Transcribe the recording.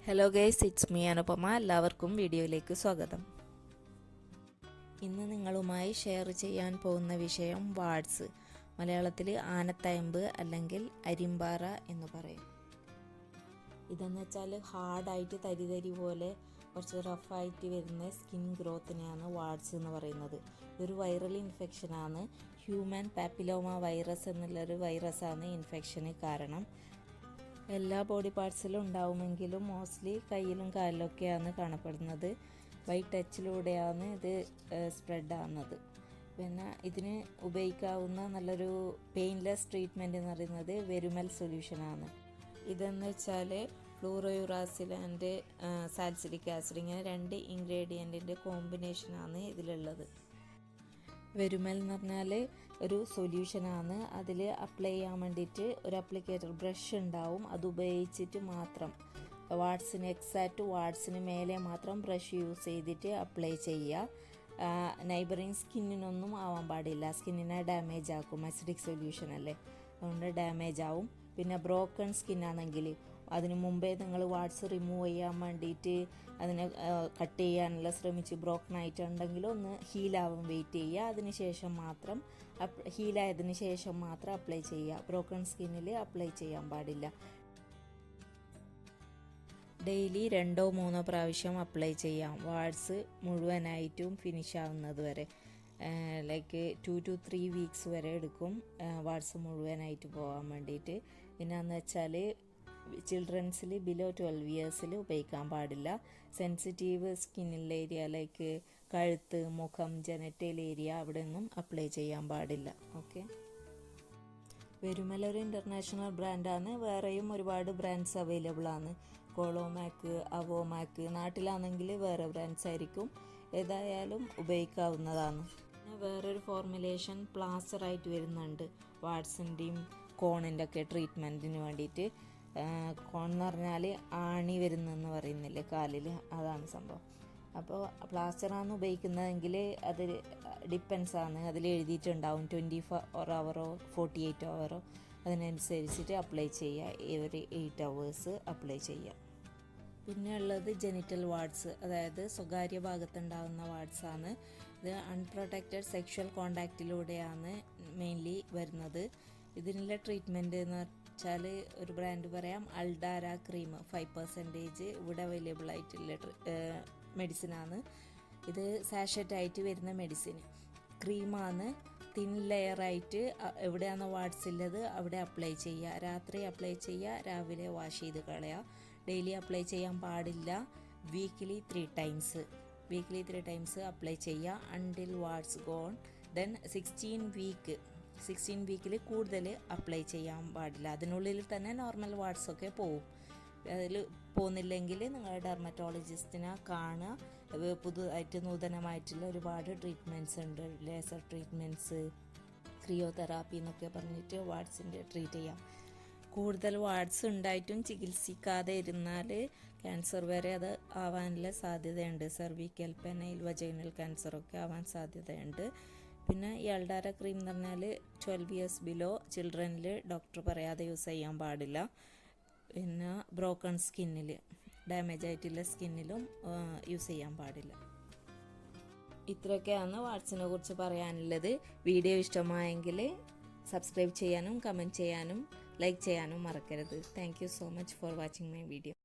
Hello guys, it's me Anupama. എല്ലാവർക്കും വീഡിയോയിലേക്ക് സ്വാഗതം. ഇന്ന് നിങ്ങളുമായി ഷെയർ ചെയ്യാൻ പോകുന്ന വിഷയം വാട്സ്, മലയാളത്തിൽ ആനത്തയമ്പ് അല്ലെങ്കിൽ അരിമ്പാറ എന്ന് പറയും. ഇതെന്ന് വെച്ചാൽ ഹാർഡായിട്ട് തരി പോലെ കുറച്ച് റഫായിട്ട് വരുന്ന സ്കിൻ ഗ്രോത്തിനെയാണ് വാട്സ് എന്ന് പറയുന്നത്. ഇതൊരു വൈറൽ ഇൻഫെക്ഷനാണ്. ഹ്യൂമൻ പാപ്പിലോമ വൈറസ് എന്നുള്ളൊരു വൈറസാണ് ഇൻഫെക്ഷന് കാരണം. എല്ലാ ബോഡി പാർട്സിലും ഉണ്ടാവുമെങ്കിലും മോസ്റ്റ്ലി കയ്യിലും കാലിലൊക്കെയാണ് കാണപ്പെടുന്നത്. ബൈ ടച്ചിലൂടെയാണ് ഇത് സ്പ്രെഡ് ആവുന്നത്. പിന്നെ ഇതിന് ഉപയോഗിക്കാവുന്ന നല്ലൊരു പെയിൻലെസ് ട്രീറ്റ്മെൻറ്റ് എന്ന് പറയുന്നത് വെരുമൽ സൊല്യൂഷനാണ്. ഇതെന്ന് വെച്ചാൽ ഫ്ലൂറോയുറാസിൽ ആൻഡ് സാലിസിലിക് ആസിഡ്, ഇങ്ങനെ 2 ഇൻഗ്രീഡിയൻറ്റിൻ്റെ കോമ്പിനേഷനാണ് ഇതിലുള്ളത്. വെരുമൽ എന്ന് പറഞ്ഞാൽ ഒരു സൊല്യൂഷനാണ്. അതിൽ അപ്ലൈ ചെയ്യാൻ വേണ്ടിയിട്ട് ഒരു അപ്ലിക്കേറ്റർ ബ്രഷ് ഉണ്ടാവും. അത് ഉപയോഗിച്ചിട്ട് മാത്രം വാട്സിന് എക്സാക്റ്റ് വാട്സിന് മേലെ മാത്രം ബ്രഷ് യൂസ് ചെയ്തിട്ട് അപ്ലൈ ചെയ്യുക. നൈബറിങ് സ്കിന്നിനൊന്നും ആവാൻ പാടില്ല. സ്കിന്നിനെ ഡാമേജ് ആക്കും. അസിഡിക് സൊല്യൂഷൻ അല്ലേ, അതുകൊണ്ട് ഡാമേജ് ആവും. പിന്നെ ബ്രോക്കൺ സ്കിന്നാണെങ്കിൽ അതിന് മുമ്പേ നിങ്ങൾ വാട്സ് റിമൂവ് ചെയ്യാൻ വേണ്ടിയിട്ട് അതിനെ കട്ട് ചെയ്യാനുള്ള ശ്രമിച്ച് ബ്രോക്കൺ ആയിട്ടുണ്ടെങ്കിൽ ഒന്ന് ഹീലാവാൻ വെയിറ്റ് ചെയ്യുക. അതിനുശേഷം മാത്രം ഹീലായതിന് ശേഷം മാത്രം അപ്ലൈ ചെയ്യുക. ബ്രോക്കൺ സ്കിന്നിൽ അപ്ലൈ ചെയ്യാൻ പാടില്ല. ഡെയിലി 2-3 പ്രാവശ്യം അപ്ലൈ ചെയ്യാം. വാട്സ് മുഴുവനായിട്ടും ഫിനിഷ് ആവുന്നത് വരെ. ലൈക്ക് 2 to 3 വീക്സ് വരെ എടുക്കും വാട്സ് മുഴുവനായിട്ട് പോകാൻ വേണ്ടിയിട്ട്. പിന്നെയെന്ന് വെച്ചാൽ ചിൽഡ്രൻസിൽ ബിലോ 12 ഇയേഴ്സിൽ ഉപയോഗിക്കാൻ പാടില്ല. സെൻസിറ്റീവ് സ്കിന്നുള്ള ഏരിയ ലൈക്ക് കഴുത്ത്, മുഖം, ജനറ്റൽ ഏരിയ അവിടെ ഒന്നും അപ്ലൈ ചെയ്യാൻ പാടില്ല. ഓക്കെ. വെരുമൽ ഒരു ഇൻ്റർനാഷണൽ ബ്രാൻഡാണ്. വേറെയും ഒരുപാട് ബ്രാൻഡ്സ് അവൈലബിൾ ആണ്. കോളോമാക്ക്, അവോമാക്ക്. നാട്ടിലാണെങ്കിൽ വേറെ ബ്രാൻഡ്സ് ആയിരിക്കും. ഏതായാലും ഉപയോഗിക്കാവുന്നതാണ്. പിന്നെ വേറൊരു ഫോർമുലേഷൻ പ്ലാസ്റ്ററായിട്ട് വരുന്നുണ്ട് വാട്സിൻ്റെയും കോണിൻ്റെ ഒക്കെ ട്രീറ്റ്മെൻറ്റിന് വേണ്ടിയിട്ട്. കോൺ എന്ന് പറഞ്ഞാൽ ആണി വരുന്നെന്ന് പറയുന്നില്ലേ കാലിൽ, അതാണ് സംഭവം. അപ്പോൾ പ്ലാസ്റ്ററാണ് ഉപയോഗിക്കുന്നതെങ്കിൽ അത് ഡിപ്പെൻസ് ആണ്. അതിൽ എഴുതിയിട്ടുണ്ടാവും 24 hour 48 hour. അതിനനുസരിച്ചിട്ട് അപ്ലൈ ചെയ്യുക. ഒരു 8 hours അപ്ലൈ ചെയ്യുക. പിന്നെ ഉള്ളത് ജെനിറ്റൽ വാട്സ്, അതായത് സ്വകാര്യ ഭാഗത്തുണ്ടാകുന്ന വാട്സാണ്. ഇത് അൺപ്രൊട്ടക്റ്റഡ് സെക്ഷൽ കോണ്ടാക്റ്റിലൂടെയാണ് മെയിൻലി വരുന്നത്. ഇതിനുള്ള ട്രീറ്റ്മെൻറ്റ് എന്ന് വെച്ചാൽ ഒരു ബ്രാൻഡ് പറയാം, അൾഡാര ക്രീം 5% ഇവിടെ അവൈലബിൾ ആയിട്ടുള്ള മെഡിസിനാണ്. ഇത് സാഷറ്റായിട്ട് വരുന്ന മെഡിസിൻ ക്രീമാണ്. തിൻ ലെയറായിട്ട് എവിടെയാണോ വാട്സ് ഉള്ളത് അവിടെ അപ്ലൈ ചെയ്യുക. രാത്രി അപ്ലൈ ചെയ്യുക, രാവിലെ വാഷ് ചെയ്ത് കളയുക. ഡെയിലി അപ്ലൈ ചെയ്യാൻ പാടില്ല. വീക്ക്ലി 3 ടൈംസ് അപ്ലൈ ചെയ്യുക അണ്ടിൽ വാട്സ് ഗോൺ. ദെൻ 16 വീക്കിൽ കൂടുതൽ അപ്ലൈ ചെയ്യാൻ പാടില്ല. അതിനുള്ളിൽ തന്നെ നോർമൽ വാട്സൊക്കെ പോവും. അതിൽ പോകുന്നില്ലെങ്കിൽ നിങ്ങൾ ഡെർമറ്റോളജിസ്റ്റിനെ കാണുക. പുതുതായിട്ട് നൂതനമായിട്ടുള്ള ഒരുപാട് ട്രീറ്റ്മെൻറ്റ്സ് ഉണ്ട്. ലേസർ ട്രീറ്റ്മെൻറ്റ്സ്, ക്രിയോതെറാപ്പി എന്നൊക്കെ പറഞ്ഞിട്ട് വാട്സിൻ്റെ ട്രീറ്റ് ചെയ്യാം. കൂടുതൽ വാട്സ് ഉണ്ടായിട്ടും ചികിത്സിക്കാതെ ഇരുന്നാൽ ക്യാൻസർ വരെ അത് ആവാനുള്ള സാധ്യതയുണ്ട്. സെർവിക്കൽ, പെനൈൽ, വജൈനൽ ക്യാൻസറൊക്കെ ആവാൻ സാധ്യതയുണ്ട്. പിന്നെ ഈ അൾഡാര ക്രീം എന്ന് പറഞ്ഞാൽ 12 years ബിലോ ചിൽഡ്രനിൽ ഡോക്ടർ പറയാതെ യൂസ് ചെയ്യാൻ പാടില്ല. പിന്നെ ബ്രോക്കൺ സ്കിന്നിൽ, ഡാമേജ് ആയിട്ടുള്ള സ്കിന്നിലും യൂസ് ചെയ്യാൻ പാടില്ല. ഇത്രയൊക്കെയാണ് വാട്സിനെ കുറിച്ച് പറയാനുള്ളത്. വീഡിയോ ഇഷ്ടമായെങ്കിൽ സബ്സ്ക്രൈബ് ചെയ്യാനും കമൻറ്റ് ചെയ്യാനും ലൈക്ക് ചെയ്യാനും മറക്കരുത്. Thank you so much for watching my video.